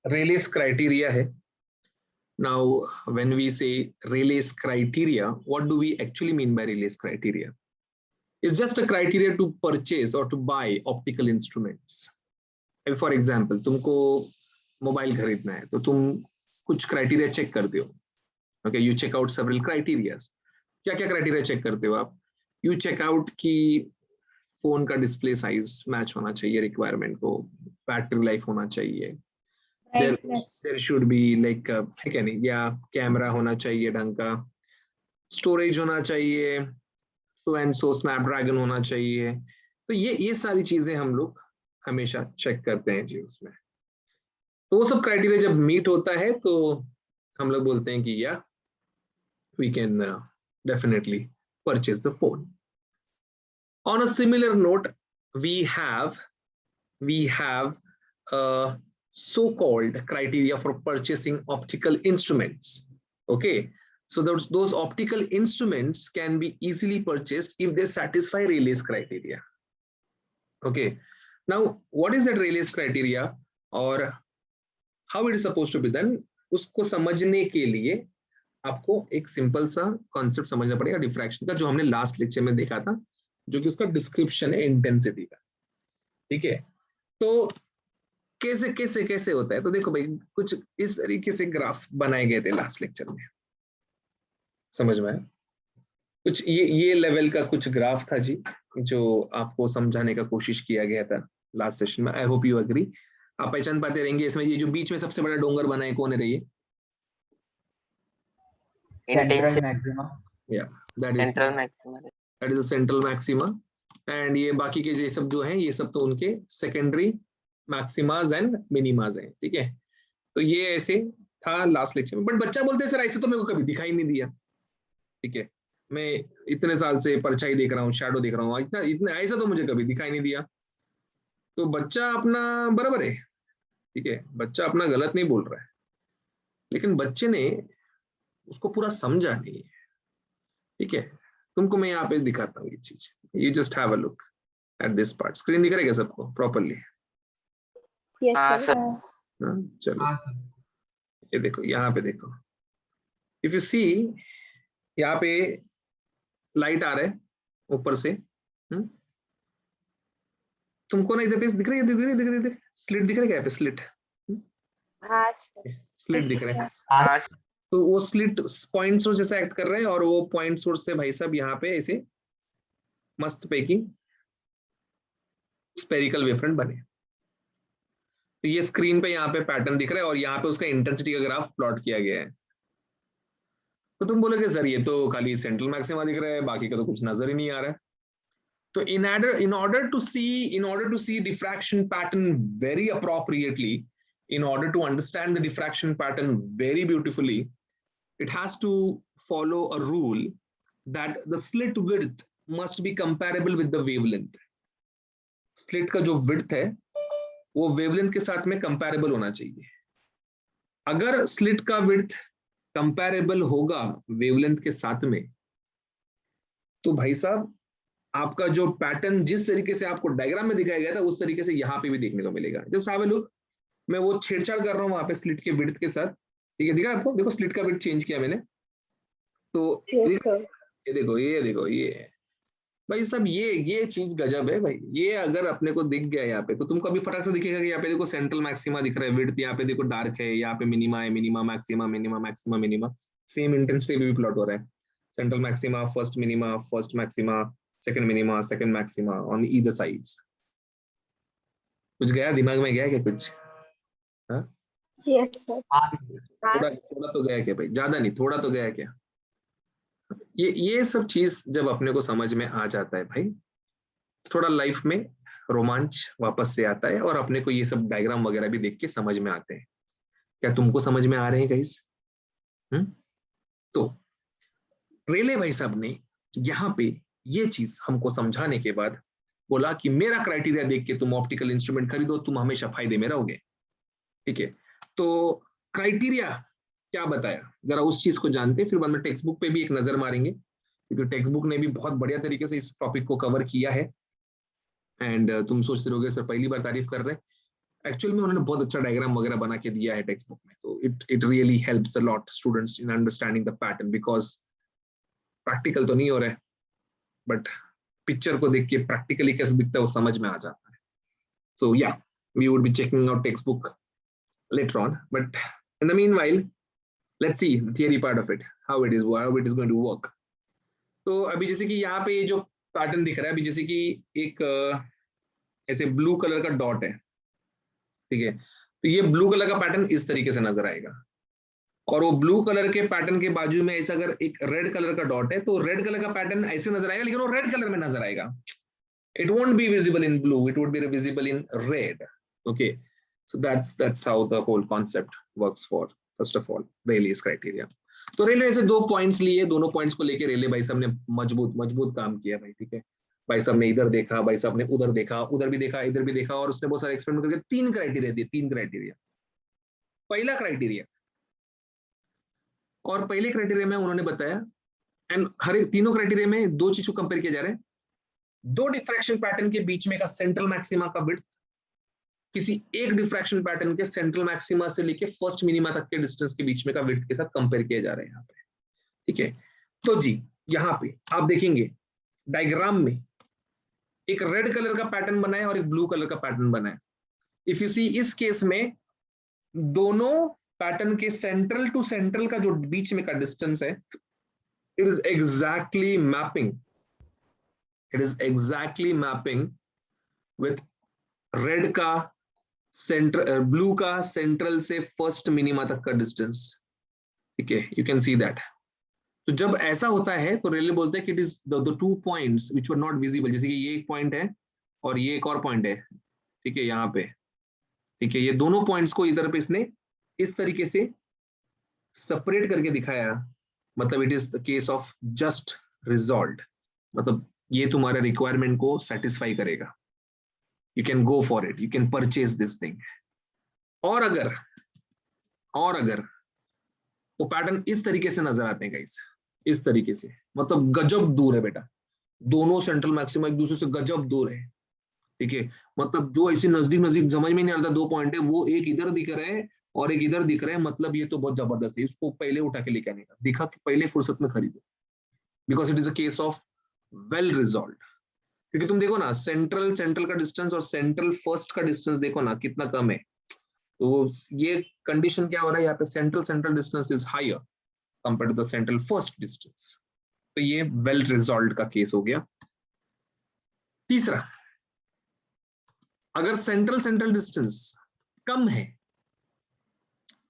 Rayleigh's criteria है. Now, when we say Rayleigh's criteria, what do we actually mean by Rayleigh's criteria? It's just a criteria to purchase or to buy optical instruments. For example, तुमको mobile खरीदना है तो तुम कुछ criteria check करते हो. Okay, you check out several criteria. क्या क्या क्राइटेरिया चेक करते हो आप? यू चेक आउट कि फोन का डिस्प्ले साइज मैच होना चाहिए रिक्वायरमेंट को, बैटरी लाइफ होना चाहिए, देयर शुड बी लाइक, ठीक है नहीं, या कैमरा होना चाहिए ढंग का, स्टोरेज होना चाहिए, सो एंड सो स्नैपड्रैगन होना चाहिए. तो ये सारी चीजें हम लोग हमेशा चेक करते हैं जी उसमें. तो वो सब क्राइटेरिया जब मीट होता है तो हम लोग बोलते हैं कि yeah we can definitely purchase the phone. On a similar note, we have so-called criteria for purchasing optical instruments. Okay, so those optical instruments can be easily purchased if they satisfy Rayleigh's criteria. Okay, now what is that Rayleigh's criteria or how it is supposed to be done? उसको समझने के लिए आपको एक simple सा concept समझना पड़ेगा diffraction का, जो हमने लास्ट लेक्चर में देखा था, जो कि उसका डिस्क्रिप्शन है इंटेंसिटी का. ठीक है, तो कैसे कैसे कैसे होता है? तो देखो भाई, कुछ इस तरीके से ग्राफ बनाए गए थे लास्ट लेक्चर में, समझ में आया? कुछ ये लेवल का कुछ ग्राफ था जी, जो आपको समझाने का कोशिश किया गया था लास्ट सेशन में. I hope you agree. आप पहचान पाते रहेंगे इसमें. ये जो बीच में सबसे बड़ा डोंगर बना है, कौन है रही? That is the central maxima. And ये बाकी के ये सब जो हैं, ये सब तो उनके सेकेंडरी मैक्सिमाज एंड मिनिमाज हैं. ठीक है, तो ये ऐसे था लास्ट लेक्चर में. बट बच्चा बोलते हैं सर ऐसे तो मेरे को कभी दिखाई नहीं दिया. ठीक है, मैं इतने साल से परछाई देख रहा हूँ, शैडो देख रहा हूँ, इतना ऐसा तो मुझे कभी दिखाई नहीं दिया. तो बच्चा अपना बराबर है. ठीक है, बच्चा अपना गलत नहीं बोल रहा है, लेकिन बच्चे ने उसको पूरा समझा नहीं है. ठीक है, तुमको मैं यहाँ पे दिखाता हूँ ये चीज. You just have a look at this part. Screen दिख रहा है क्या सबको प्रॉपरली? चलो ये देखो, यहाँ पे देखो. इफ यू सी, यहाँ पे लाइट आ रहा है ऊपर से. तुमको ना इधर पे दिख रही है, स्लिट दिख रहा है क्या? पे स्लिट, स्लिट दिख रहा है. तो वो स्लिट पॉइंट सोर्स जैसा एक्ट कर रहे हैं, और वो पॉइंट सोर्स से भाई साहब यहाँ पे ऐसे मस्त पैकिंग स्पेरिकल वेवफ्रंट बने. तो ये स्क्रीन पे यहाँ पे पैटर्न दिख रहा है, और यहाँ पे उसका इंटेंसिटी का ग्राफ प्लॉट किया गया है. तो तुम बोलोगे सर ये तो खाली सेंट्रल मैक्सिमा दिख रहा है, बाकी का तो कुछ नजर ही नहीं आ रहा है. तो in order to see diffraction pattern very appropriately, in order to understand the diffraction pattern very beautifully, it has to follow a rule that the slit width must be comparable with the wavelength. Slit का जो width है वो wavelength के साथ में comparable होना चाहिए. अगर slit का width comparable होगा wavelength के साथ में, तो भाई साहब आपका जो पैटर्न जिस तरीके से आपको डायग्राम में दिखाया गया था उस तरीके से यहाँ पे भी देखने को मिलेगा. Just have a look. मैं वो छेड़छाड़ कर रहा हूँ वहां पे स्लिट के विड्थ के साथ. ठीक है, दिखा आपको? देखो स्लिट का विड्थ चेंज किया मैंने. तो ये देखो ये भाई सब ये चीज गजब है भाई. ये अगर अपने को दिख गया यहाँ पे, तो तुमको अभी फटाक से दिखेगा कि यहाँ पे देखो सेंट्रल मैक्सिमा दिख रहा है, विड्थ यहाँ पे देखो डार्क है, यहाँ पे मिनिमा है, minima maxima, minima maxima, minima. Same intensity भी प्लॉट हो रहा है. Central maxima, first minima, first maxima, second minima, second maxima on either sides. कुछ गया दिमाग में, गया क्या कुछ? हाँ? Yes sir. थोड़ा तो गया क्या भाई? ज्यादा नहीं, थोड़ा तो गया क्या? ये सब चीज जब अपने को समझ में आ जाता है भाई, थोड़ा लाइफ में रोमांच वापस से आता है, और अपने को ये सब डायग्राम वगैरह भी देख के समझ में आते हैं. क्या तुमको समझ में आ रहे हैं गाइस? तो रेले भाई साहब ने यहाँ पे ये चीज हमको समझाने के बाद बोला कि मेरा क्राइटेरिया देख के तुम ऑप्टिकल इंस्ट्रूमेंट खरीदो, तुम हमेशा फायदे में रहोगे. ठीक है, तो क्राइटेरिया क्या बताया जरा उस चीज को जानते, फिर बाद में टेक्स्ट बुक पे भी एक नजर मारेंगे, क्योंकि टेक्स्ट बुक ने भी बहुत बढ़िया तरीके से इस टॉपिक को कवर किया है. एंड तुम सोचते रहोगे सर पहली बार तारीफ कर रहे हैं. एक्चुअल में उन्होंने बहुत अच्छा डायग्राम वगैरह बना के दिया है टेक्स्ट बुक में, तो it really helps a lot students in understanding the pattern, because practical तो नहीं हो रहा है, बट पिक्चर को देख के प्रैक्टिकली कैसे दिखता है वो समझ में आ जाता है. So yeah, we would be checking out textbook later on, but in the meanwhile let's see the theory part of it, how it is going to work. तो अभी जैसे कि यहाँ पे ये जो पैटर्न दिख रहा है, अभी जैसे कि एक ऐसे ब्लू कलर का डॉट है, ठीक है, तो ये ब्लू कलर का पैटर्न इस तरीके से नजर आएगा, और वो ब्लू कलर के पैटर्न के बाजू में ऐसा अगर एक रेड कलर का डॉट है तो रेड कलर का पैटर्न ऐसे नजर आएगा, लेकिन वो रेड कलर में नजर आएगा. It won't be visible in blue, it would be visible in red. Okay, so that's how the whole concept works for, first of all, Rayleigh's criteria. तो रेले ऐसे दो पॉइंट्स लिए, दोनों पॉइंट्स को लेके रेले भाई साहब ने मजबूत काम किया भाई, ठीक है. भाई साहब ने इधर देखा, भाई साहब ने उधर देखा, उधर भी देखा, इधर भी देखा, और उसने बहुत सारे एक्सपेरिमेंट करके तीन क्राइटेरिया दिए, तीन क्राइटेरिया. पहला क्राइटेरिया, और पहले क्राइटेरिया में उन्होंने बताया, एंड हर एक तीनों क्राइटेरिया में दो चीज को कंपेयर किया जा रहा है. दो डिफ्रैक्शन पैटर्न के बीच में का सेंट्रल मैक्सिमा का विड्थ किसी एक डिफ्रैक्शन पैटर्न के सेंट्रल मैक्सिमा से लेके फर्स्ट मिनिमा तक के डिस्टेंस के बीच में का विड्थ के साथ कंपेयर किया जा रहा है यहाँ पे, ठीक है. तो जी यहाँ पे आप देखेंगे डायग्राम में एक रेड कलर का पैटर्न बना है और एक ब्लू कलर का पैटर्न बना है. इफ यू सी, इस केस में दोनों पैटर्न के सेंट्रल टू सेंट्रल का जो बीच में का डिस्टेंस है, it is exactly mapping, it is exactly mapping with red का सेंट्रल, ब्लू का सेंट्रल से फर्स्ट मिनिमा तक का डिस्टेंस, ठीक है. You can see that. तो जब ऐसा होता है तो रेले बोलते हैं कि it is the two points which were not visible, जैसे कि ये एक पॉइंट है और ये एक और पॉइंट है, ठीक है, यहाँ पे, ठीक है, ये दोनों पॉइंट्स को इधर पे इसने इस तरीके से सेपरेट करके दिखाया, मतलब it is the case of just resolve, मतलब ये तुम्हारे रिक्वायरमेंट को सेटिस्फाई करेगा. You can go for it, you can purchase this thing. और अगर वो पैटर्न इस तरीके से नजर आते हैं गाइस, इस तरीके से, मतलब गजब दूर है बेटा, दोनों सेंट्रल मैक्सिमा एक दूसरे से गजब दूर है, ठीक है. मतलब जो ऐसे नजदीक नजदीक समझ में नहीं आता, दो पॉइंट है, वो एक इधर दिख रहा है और एक इधर दिख रहा है, मतलब ये तो बहुत जबरदस्त है, इसको पहले उठा के लेके आने का, दिखा कि पहले फुर्सत में खरीदो, because it is a case of well resolve. क्योंकि तुम देखो ना, सेंट्रल का डिस्टेंस और सेंट्रल फर्स्ट का डिस्टेंस देखो ना कितना कम है, तो ये कंडीशन क्या हो रहा है यहाँ पे, central distance is higher compare to the central first distance. तो ये वेल रिजॉल्व का केस हो गया. तीसरा, अगर सेंट्रल डिस्टेंस कम है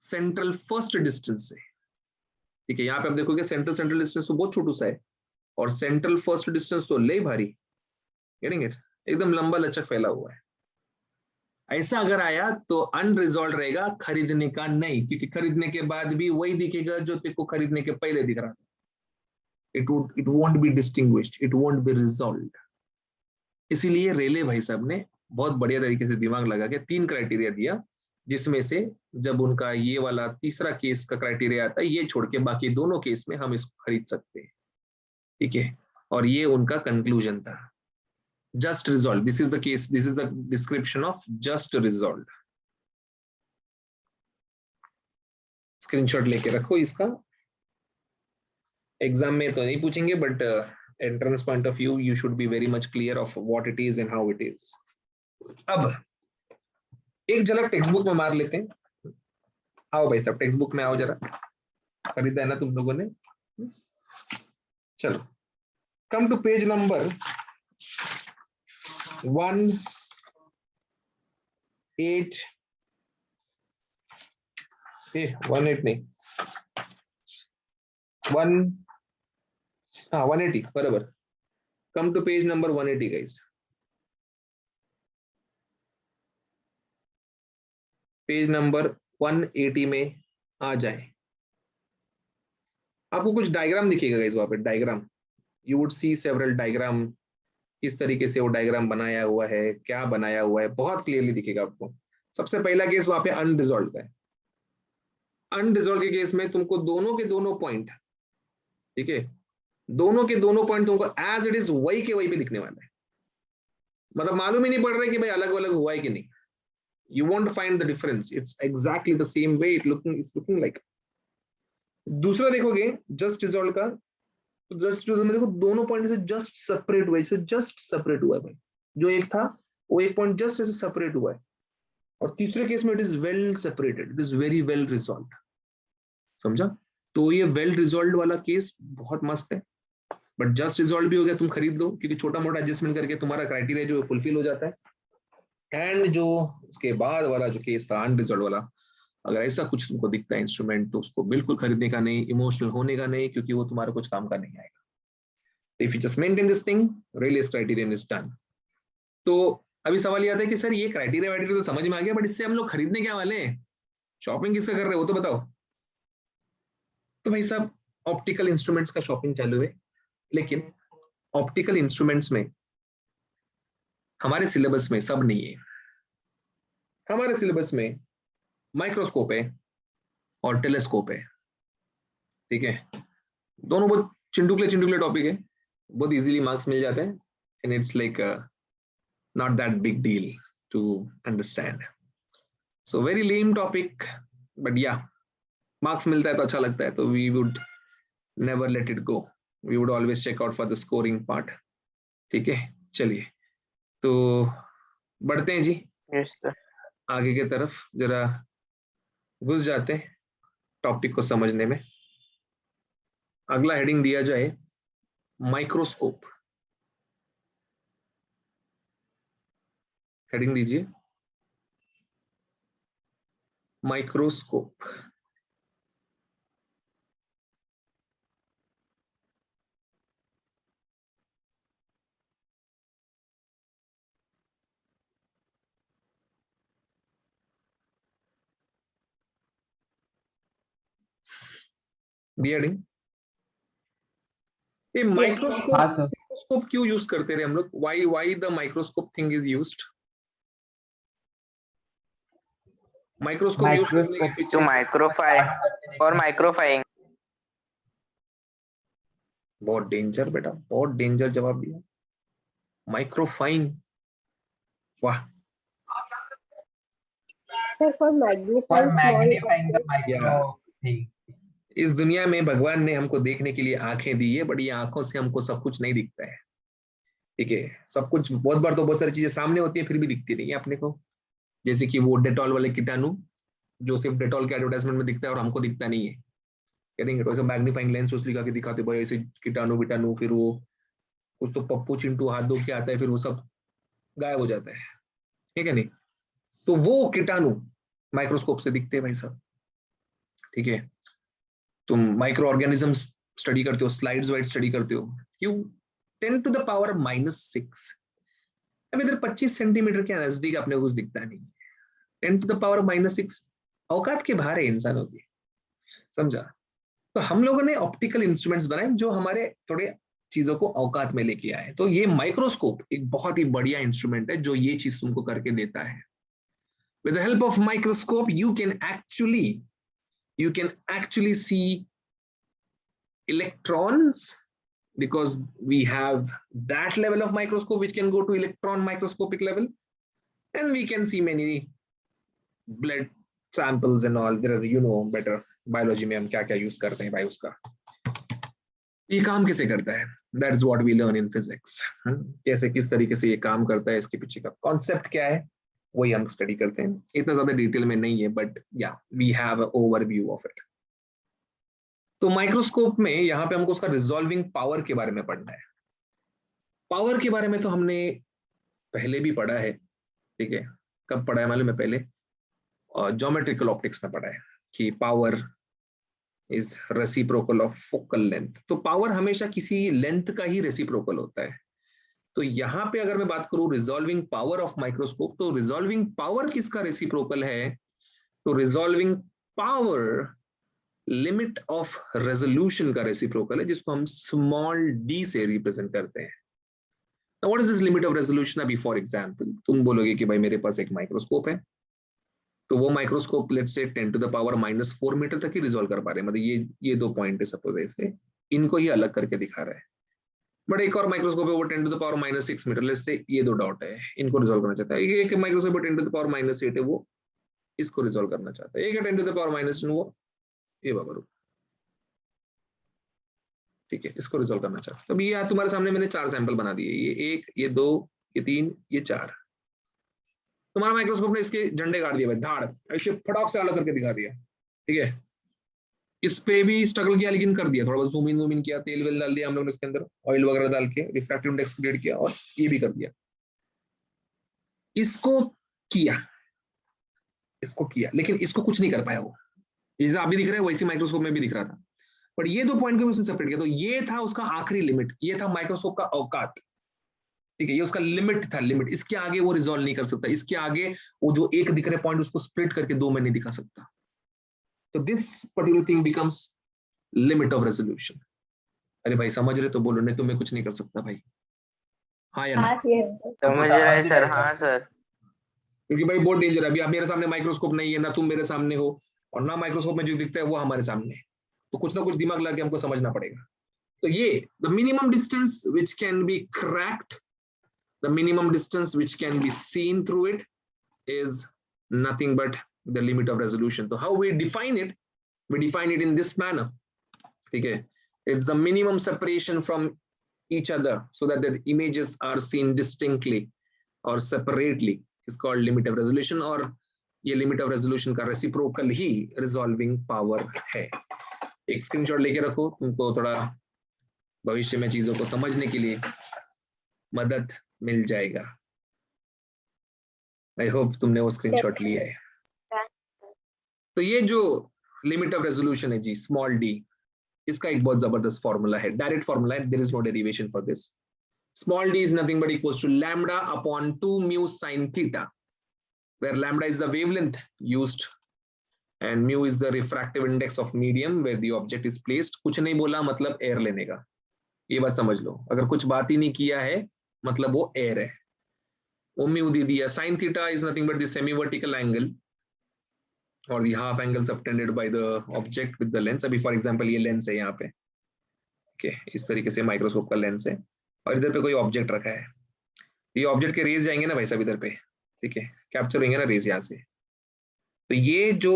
सेंट्रल फर्स्ट डिस्टेंस से, ठीक है, यहाँ पे आप देखोगे सेंट्रल डिस्टेंस तो बहुत छोटू सा है और सेंट्रल फर्स्ट डिस्टेंस तो ले भारी, गेटिंग इट, एकदम लंबा लचक फैला हुआ है. ऐसा अगर आया तो अनरिजॉल्व रहेगा, खरीदने का नहीं, क्योंकि खरीदने के बाद भी वही दिखेगा जो तेरे को खरीदने के पहले दिख रहा था. It won't be distinguished, it won't be resolve. इसीलिए रेले भाई साहब ने बहुत बढ़िया तरीके से दिमाग लगा के तीन क्राइटेरिया दिया, जिसमें से जब उनका ये वाला तीसरा केस का क्राइटेरिया आता है, ये छोड़ के बाकी दोनों केस में हम इसको खरीद सकते हैं, ठीक है. और ये उनका कंक्लूजन था, just resolve. This is the case, this is the description of just resolve. Screenshot लेके रखो इसका, एग्जाम में तो नहीं पूछेंगे, but entrance point of view you should be very much clear of what it is and how it is. अब एक झलक टेक्स्ट बुक में मार लेते हैं. आओ भाई साहब, टेक्स्ट बुक में आओ जरा, खरीदा है ना तुम लोगों ने, चलो. कम टू पेज नंबर 1, 8, 1 8 नहीं, 180 बराबर. Come to page number 180 guys. Page number 180 में आ जाए. आपको कुछ डायग्राम दिखेगा गाइस वहां पे, diagram, you would see several diagram. किस तरीके से वो डायग्राम बनाया हुआ है, क्या बनाया हुआ है, बहुत क्लियरली दिखेगा आपको. सबसे पहला केस वहां पे अनरिजॉल्व का है. अनरिजॉल्व के केस में तुमको दोनों के दोनों पॉइंट, ठीक है, दोनों के दोनों पॉइंट तुमको एज इट इज वही के वही पे दिखने वाला है. मतलब मालूम ही नहीं पड़ रहा है कि भाई अलग अलग हुआ है कि नहीं. You won't find the difference. It's exactly the same way it's looking like. दूसरा देखोगे जस्ट रिजॉल्व का, तो जस्ट रिजॉल्व में देखो दोनों पॉइंट से जस्ट सेपरेट हुआ है, जस्ट सेपरेट हुआ है भाई। जो एक था वो एक पॉइंट जस्ट ऐसे सेपरेट हुआ है, और तीसरे केस में it is well separated, it is very well resolve. समझा? तो ये वेल रिजॉल्व वाला केस बहुत मस्त है। बट जस्ट रिजॉल्व भी हो गया, तुम खरीद लो, क्योंकि छोटा मोटा एडजस्टमेंट करके तुम्हारा क्राइटेरिया जो फुलफिल हो जाता है। एंड जो उसके बाद वाला जो केस था अनरिजॉल्व वाला, अगर ऐसा कुछ तुमको दिखता है इंस्ट्रूमेंट, तो उसको बिल्कुल खरीदने का नहीं, इमोशनल होने का नहीं, क्योंकि वो तुम्हारा कुछ काम का नहीं आएगा। If you just maintain this thing, really criterion is done. तो अभी सवाल ये आता है कि सर ये क्राइटेरिया तो समझ में आ गया, बट इससे हम लोग खरीदने क्या वाले हैं, शॉपिंग किसका कर रहे हो वो तो बताओ। तो भाई साहब ऑप्टिकल इंस्ट्रूमेंट्स का शॉपिंग चालू है, लेकिन ऑप्टिकल इंस्ट्रूमेंट्स में हमारे सिलेबस में सब नहीं है। हमारे सिलेबस में माइक्रोस्कोप है और टेलीस्कोप है, ठीक है। दोनों बहुत चिंटुकले टॉपिक है, बहुत इजीली मार्क्स मिल जाते हैं, and it's like not that big deal to understand. So very lame topic, but yeah marks मिलता है तो अच्छा लगता है, तो we would never let it go, we would always check out for the scoring part, ठीक है। चलिए तो बढ़ते हैं जी आगे की तरफ, जरा घुस जाते हैं टॉपिक को समझने में। अगला हेडिंग दिया जाए माइक्रोस्कोप। हेडिंग दीजिए माइक्रोस्कोप। हेडिंग ये माइक्रोस्कोप क्यों यूज करते रहे हम लोग, why the microscope thing is used. Microscope use करने के पीछे टू माइक्रोफाई और माइक्रोफाइंग। बहुत डेंजर बेटा, बहुत डेंजर जवाब दिया, माइक्रोफाइन। वाह, sir for magnifying the micro thing. इस दुनिया में भगवान ने हमको देखने के लिए आंखें दी है, बट ये आंखों से हमको सब कुछ नहीं दिखता है, ठीक है। सब कुछ बहुत बार तो बहुत सारी चीजें सामने होती है, फिर भी दिखती नहीं है अपने को। जैसे कि वो डेटॉल वाले कीटाणु जो सिर्फ डेटॉल के एडवर्टाइजमेंट में दिखता है और हमको दिखता नहीं है, करेंगे तो मैग्नीफाइंग लेंस उसलिए लगा के दिखाते भाई ऐसे कीटाणु विटाणु, फिर वो कुछ तो पप्पू चिंटू हाथ धो के आता है, फिर वो सब गायब हो जाता है, ठीक है नहीं। तो वो कीटाणु माइक्रोस्कोप से दिखते हैं भाई साहब, ठीक है। तुम माइक्रो ऑर्गेनिज्म स्टडी करते हो, स्लाइड्स वाइड स्टडी करते हो, क्यों 10 to the power -6। अब इधर 25 सेंटीमीटर के नजदीक अपने को कुछ दिखता नहीं है, 10 to the power -6 औकात के बाहर है इंसानों की, समझा। तो हम लोगों ने ऑप्टिकल इंस्ट्रूमेंट्स बनाए जो हमारे थोड़े चीजों को औकात में लेके आए। तो ये माइक्रोस्कोप एक बहुत ही बढ़िया इंस्ट्रूमेंट है जो ये चीज तुमको करके देता है। With the help of microscope, you can actually see electrons, because we have that level of microscope which can go to electron microscopic level, and we can see many blood samples and all. There are, you know better, biology में हम क्या क्या use करते हैं भाई, उसका ये काम कैसे करता है, that is what we learn in physics। कैसे किस तरीके से ये काम करता है, इसके पीछे का कॉन्सेप्ट क्या है, वही हम स्टडी करते हैं। इतना ज्यादा डिटेल में नहीं है, but yeah we have overview of it. तो माइक्रोस्कोप में यहाँ पे हमको उसका रिजॉल्विंग पावर के बारे में पढ़ना है। पावर के बारे में तो हमने पहले भी पढ़ा है, ठीक है। कब पढ़ा है मालूम है, पहले ज्योमेट्रिकल ऑप्टिक्स में पढ़ा है कि power is reciprocal of focal length. तो पावर हमेशा किसी लेंथ का ही रेसिप्रोकल होता है। तो यहाँ पे अगर मैं बात करूं रिजॉल्विंग पावर ऑफ माइक्रोस्कोप, तो रिजॉल्विंग पावर किसका रेसिप्रोकल है, तो resolving power limit of resolution का रेसिप्रोकल है, जिसको हम स्मॉल डी से रिप्रेजेंट करते हैं। Now, what is this limit of resolution? अभी फॉर एग्जाम्पल तुम बोलोगे कि भाई मेरे पास एक माइक्रोस्कोप है, तो वो microscope let's say 10 to the power -4 metre तक ही रिजॉल्व कर पा रहे हैं, मतलब ये दो पॉइंट है सपोज, ऐसे इनको ही अलग करके दिखा रहा है। बट एक और माइक्रोस्कोप है वो 10 to the power -6 metre, let's say ये दो डॉट है, इनको रिजॉल्व करना चाहता है। एक माइक्रोस्कोप 10 टू द पावर -8 है, वो इसको रिजॉल्व करना चाहता है। एक है 10 टू द पावर -10, वो ये बाबा रुक, ठीक है, इसको रिजॉल्व करना चाहता है। तो अभी ये तुम्हारे सामने मैंने 4 सैंपल बना दिए, ये 1, ये 2, ये 3, ये 4। तुम्हारा माइक्रोस्कोप ने इसके झंडे गाड़ दिए भाई, धाड़ ऐसे फटाक से अलग करके दिखा दिया, ठीक है। इस पे भी स्ट्रगल किया लेकिन कर दिया, थोड़ा बहुत जूम इन किया, तेल वेल डाल दिया हम लोगों ने इसके अंदर, ऑयल वगैरह डाल के रिफ्रैक्टिव इंडेक्स क्रिएट किया, और ये भी कर दिया। इसको किया, इसको किया, लेकिन इसको कुछ नहीं कर पाया वो। जैसे अभी दिख रहा है वैसे माइक्रोस्कोप में भी दिख रहा था, बट ये दो पॉइंट को उसने सेपरेट किया, तो ये था उसका आखिरी लिमिट, ये था माइक्रोस्कोप का औकात, ठीक है, ये उसका लिमिट था, लिमिट। इसके आगे वो रिजॉल्व नहीं कर सकता, इसके आगे वो जो एक दिख रहे पॉइंट उसको स्प्लिट करके दो में नहीं दिखा सकता। तो this particular thing becomes limit of resolution. अरे भाई समझ रहे तो बोलो, नहीं तो मैं कुछ नहीं कर सकता भाई, हाँ या ना? Yes. समझ रहा है सर, हाँ सर। क्योंकि भाई बहुत डेंजर है, अभी आप मेरे सामने माइक्रोस्कोप नहीं है ना, तुम मेरे सामने हो, और ना माइक्रोस्कोप में जो दिखता है वो हमारे सामने है, तो कुछ ना कुछ दिमाग लगा के हमको समझना पड़ेगा। तो ये the minimum distance which can be cracked, the minimum distance which can be seen through it is nothing but the limit of resolution. So how we define it? We define it in this manner. Okay, it's the minimum separation from each other so that the images are seen distinctly or separately is called limit of resolution, और ये limit of resolution का reciprocal ही resolving power है। एक screenshot लेके रखो, तुमको थोड़ा भविष्य में चीजों को समझने के लिए मदद मिल जाएगा। आई होप तुमने वो स्क्रीनशॉट लिया है। तो ये जो लिमिट ऑफ रेजोल्यूशन है जी, स्मॉल डी, इसका एक बहुत जबरदस्त फॉर्मूला है, डायरेक्ट फॉर्मूला है, there is no derivation for this. Small d is nothing but equals to lambda upon 2 mu sin theta, where lambda is the wavelength used and mu is the refractive index of medium where the object is placed। कुछ नहीं बोला मतलब air लेने का, ये बात समझ लो। अगर कुछ बात ही नहीं किया है मतलब वो एयर है। वो म्यू दे दिया, sin theta is nothing but the semi vertical angle or the half angle subtended by the object with the lens। अभी फॉर एग्जांपल ये लेंस है यहाँ पे, ओके, इस तरीके से माइक्रोस्कोप का लेंस है, और इधर पे कोई ऑब्जेक्ट रखा है, ये ऑब्जेक्ट के रेज जाएंगे ना भाई साहब इधर पे, ठीक है, कैप्चर होंगे ना रेज यहाँ से। तो ये जो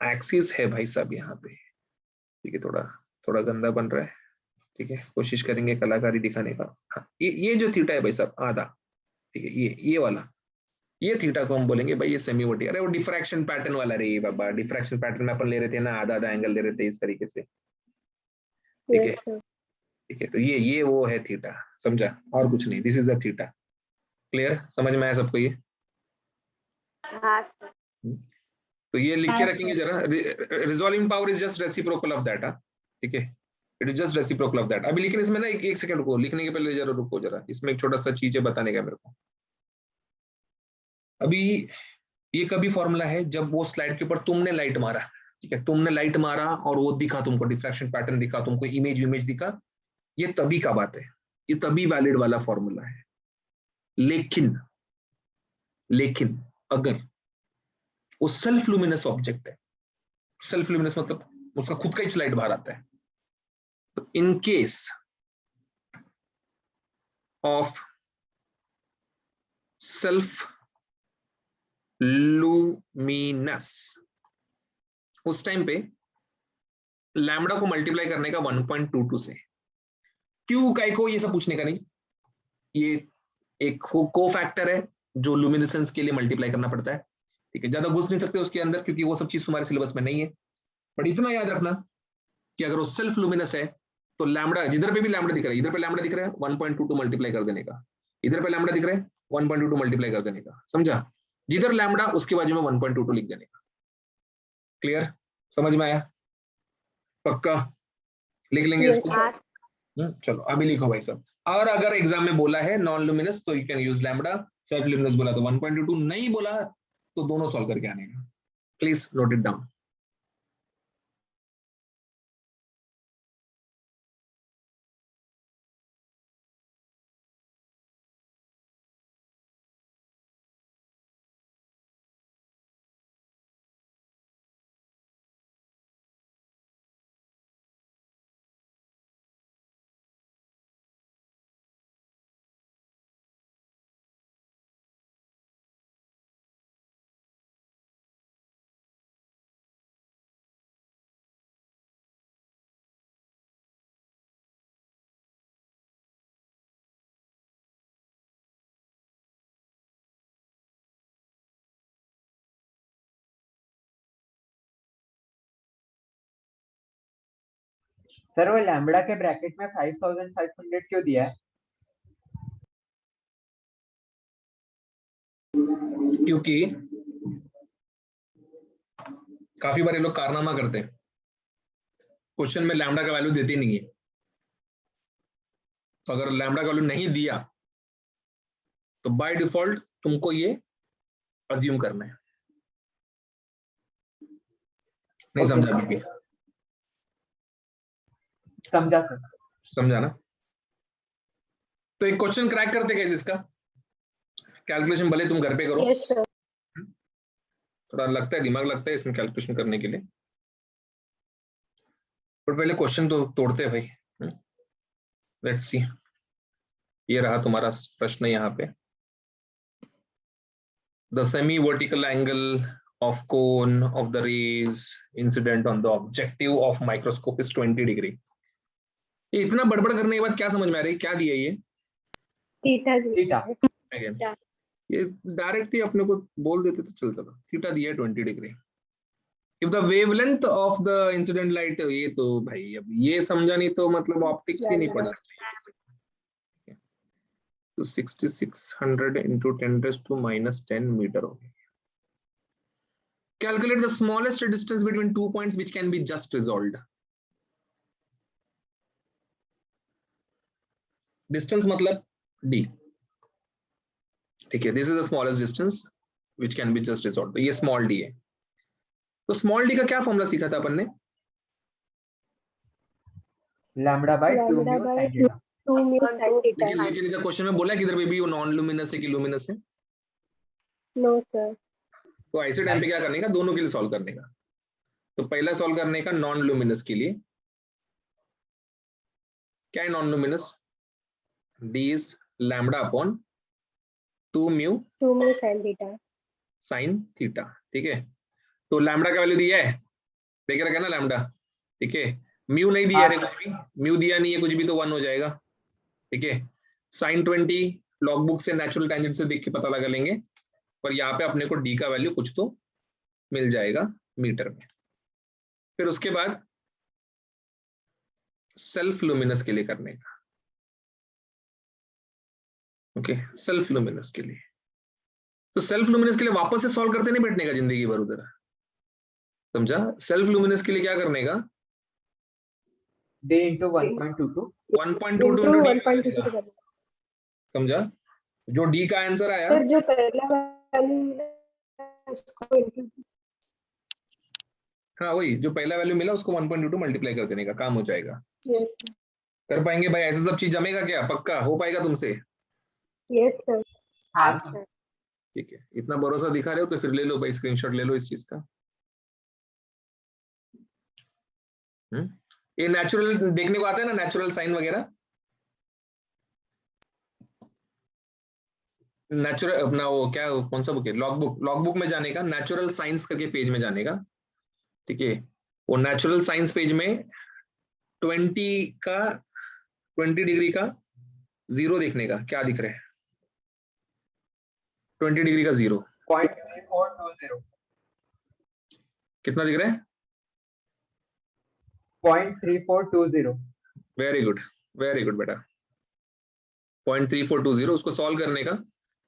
एक्सिस है भाई साहब यहाँ पे, ठीक है, थोड़ा थोड़ा गंदा बन रहा है, ठीक है, कोशिश करेंगे कलाकारी दिखाने का। हाँ, ये जो थीटा है भाई साहब आधा, ठीक है, ये वाला, ये थीटा को हम बोलेंगे भाई ये सेमी वर्टिकल। अरे वो डिफ्रैक्शन पैटर्न वाला रे बाबा, डिफ्रैक्शन पैटर्न में अपन ले रहे थे ना, आधा आधा एंगल ले रहे थे इस तरीके से, ठीक है, Yes, sir. ठीक है। तो ये वो है थीटा, समझा, और कुछ नहीं, this is the theta. Clear, समझ में आया सबको ये? Yes, sir. तो ये लिख के Yes, रखेंगे sir. जरा, resolving power is just reciprocal of that, ठीक है, it is just reciprocal of that. अभी लेकिन इसमें ना एक सेकंड रुको, लिखने के पहले जरा रुको जरा, इसमें एक छोटा सा चीज है बताने का मेरे को। अभी ये कभी फॉर्मूला है जब वो स्लाइड के ऊपर तुमने लाइट मारा, ठीक है, तुमने लाइट मारा और वो दिखा तुमको, डिफ्रैक्शन पैटर्न दिखा तुमको, इमेज दिखा, ये तभी का बात है, ये तभी वैलिड वाला फॉर्मूला है। लेकिन लेकिन अगर वो सेल्फ लुमिनस ऑब्जेक्ट है, सेल्फ लुमिनस मतलब उसका खुद का ही लाइट बाहर आता है, तो in case of self luminous, उस टाइम पे लैम्बडा को मल्टीप्लाई करने का 1.22 से। क्यों काय को ये सब पूछने का नहीं, ये एक को फैक्टर है जो लुमिनेसेंस के लिए मल्टीप्लाई करना पड़ता है, ठीक है, ज्यादा घुस नहीं सकते उसके अंदर क्योंकि वो सब चीज तुम्हारे सिलेबस में नहीं है। बट इतना याद रखना कि अगर वो सेल्फ लुमिनस है तो लैम्बडा, जिधर पे भी लैम्बडा दिख रहा है, इधर पे लैम्बडा दिख रहा है 1.22 मल्टीप्लाई कर देने का, इधर पे लैम्बडा दिख रहा है 1.22 मल्टीप्लाई कर देने का, समझा? जिधर लैम्बडा उसके बाजू में 1.22 लिख देने का। क्लियर, समझ में आया? पक्का लिख लेंगे Yes, इसको? sir. चलो अभी लिखो भाई साहब। और अगर एग्जाम में बोला है नॉन लुमिनस तो you can use lambda, self luminous बोला तो 1.22, नहीं बोला तो दोनों सॉल्व करके आने का। Please note it down. Sir वो लैम्बडा के ब्रैकेट में 5500 क्यों दिया है? क्योंकि काफी बार ये लोग कारनामा करते हैं, क्वेश्चन में लैम्बडा का वैल्यू देते नहीं है। तो अगर लैम्बडा का वैल्यू नहीं दिया तो बाय डिफॉल्ट तुमको ये अज्यूम करना है। नहीं समझा अभी भी? समझा सर। समझा ना? तो एक क्वेश्चन क्रैक करते कैसे इसका? कैलकुलेशन भले तुम घर पे करो, यस सर। थोड़ा लगता है, दिमाग लगता है इसमें कैलकुलेशन करने के लिए, पर पहले क्वेश्चन तो तोड़ते हैं भाई। लेट्स सी, ये रहा तुम्हारा प्रश्न यहाँ पे। The semi vertical angle of cone of the rays incident on the objective of microscope is 20 degree। ये इतना बड़बड़ करने के बाद क्या समझ में आ रही है, क्या दिया ये? Theta theta. अगेन ये डायरेक्ट ही अपने को बोल देते तो चलता था। थीटा दिया है 20 degree. If the wavelength of the incident light, ये तो भाई अब ये समझा नहीं तो मतलब ऑप्टिक्स ही नहीं पढ़ सकते। तो 6600 into 10⁻⁻10 मीटर हो गया। Calculate the smallest distance between 2 points which can be just resolved। Distance मतलब d, ठीक है। This is the smallest distance which can be just resolved। तो ये small d है। तो small d का क्या फॉर्मूला सीखा था अपन ने? Lambda by 2 lambda mu by sin theta. 2 mu sin theta. लेकिन इधर क्वेश्चन में बोला किधर पे भी वो नॉन लुमिनस है कि लुमिनस है? No sir. तो ऐसे टाइम पे क्या करने का, दोनों के लिए सॉल्व करने का। तो पहला सॉल्व करने का नॉन लुमिनस के लिए, क्या है non luminous? d is lambda upon 2 mu sin theta. sin theta, ठीक है। तो लैम्बडा का वैल्यू दिया है, देख रखा है ना लैम्बडा, ठीक है। म्यू नहीं दिया है कुछ भी, म्यू दिया नहीं है कुछ भी, तो 1 हो जाएगा, ठीक है। sin 20 लॉग बुक से नेचुरल टेंजेंट से देख के पता लगा लेंगे, पर यहाँ पे अपने को d का वैल्यू कुछ तो मिल जाएगा मीटर में। फिर उसके बाद सेल्फ लुमिनस के लिए करने का, ओके। सेल्फ लुमिनस के लिए, तो सेल्फ लुमिनस के लिए वापस से सॉल्व करते नहीं बैठने का जिंदगी भर उधर, समझा? सेल्फ लुमिनस के लिए क्या करने का? d into 1.22 1.22 समझा? जो d का आंसर आया सर जो पहला वैल्यू उसको हाँ वही, जो पहला वैल्यू मिला उसको 1.22 मल्टीप्लाई कर देने का, काम हो जाएगा। यस कर पाएंगे भाई? ऐसे सब चीज जमेगा क्या? पक्का हो पाएगा तुमसे? Yes sir. हाँ ठीक है, इतना भरोसा दिखा रहे हो तो फिर ले लो भाई, स्क्रीनशॉट ले लो इस चीज का। ये नेचुरल देखने को आता है ना, नेचुरल साइन वगैरह, नेचुरल अपना वो क्या, कौन सा बुक है? लॉग बुक में जाने का, नेचुरल साइंस करके पेज में जाने का, ठीक है। वो नेचुरल साइंस पेज में 20 डिग्री का जीरो देखने का, क्या दिख रहा है? 20 डिग्री का जीरो 0.3420 कितना दिख रहा है? 0.3420। वेरी गुड बेटा, 0.3420। उसको सॉल्व करने का,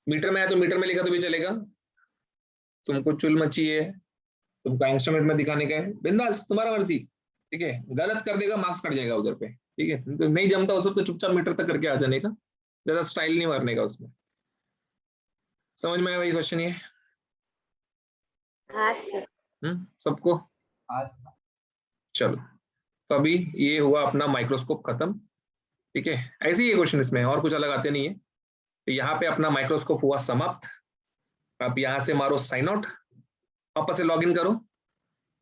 मीटर में है तो मीटर में लिखा तो भी चलेगा, तुमको चुल मची है, तुमको एंगस्ट्रॉम में दिखाने का है, बिंदास तुम्हारा मर्जी, ठीक है। गलत कर देगा मार्क्स कट जाएगा उधर पे, ठीक है। तो नहीं जमता उस तो चुपचाप मीटर तक करके आ जाने का, ज्यादा स्टाइल नहीं मारने का उसमें। समझ में आया भाई क्वेश्चन ये? हाँ सर। सबको? चलो, तो अभी ये हुआ अपना माइक्रोस्कोप खत्म, ठीक है। ऐसे ही ये क्वेश्चन, इसमें और कुछ अलग आते नहीं है। तो यहाँ पे अपना माइक्रोस्कोप हुआ समाप्त। आप यहाँ से मारो साइन आउट, वापस से लॉग इन करो,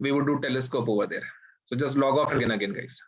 we would do telescope over there, so just log off again guys.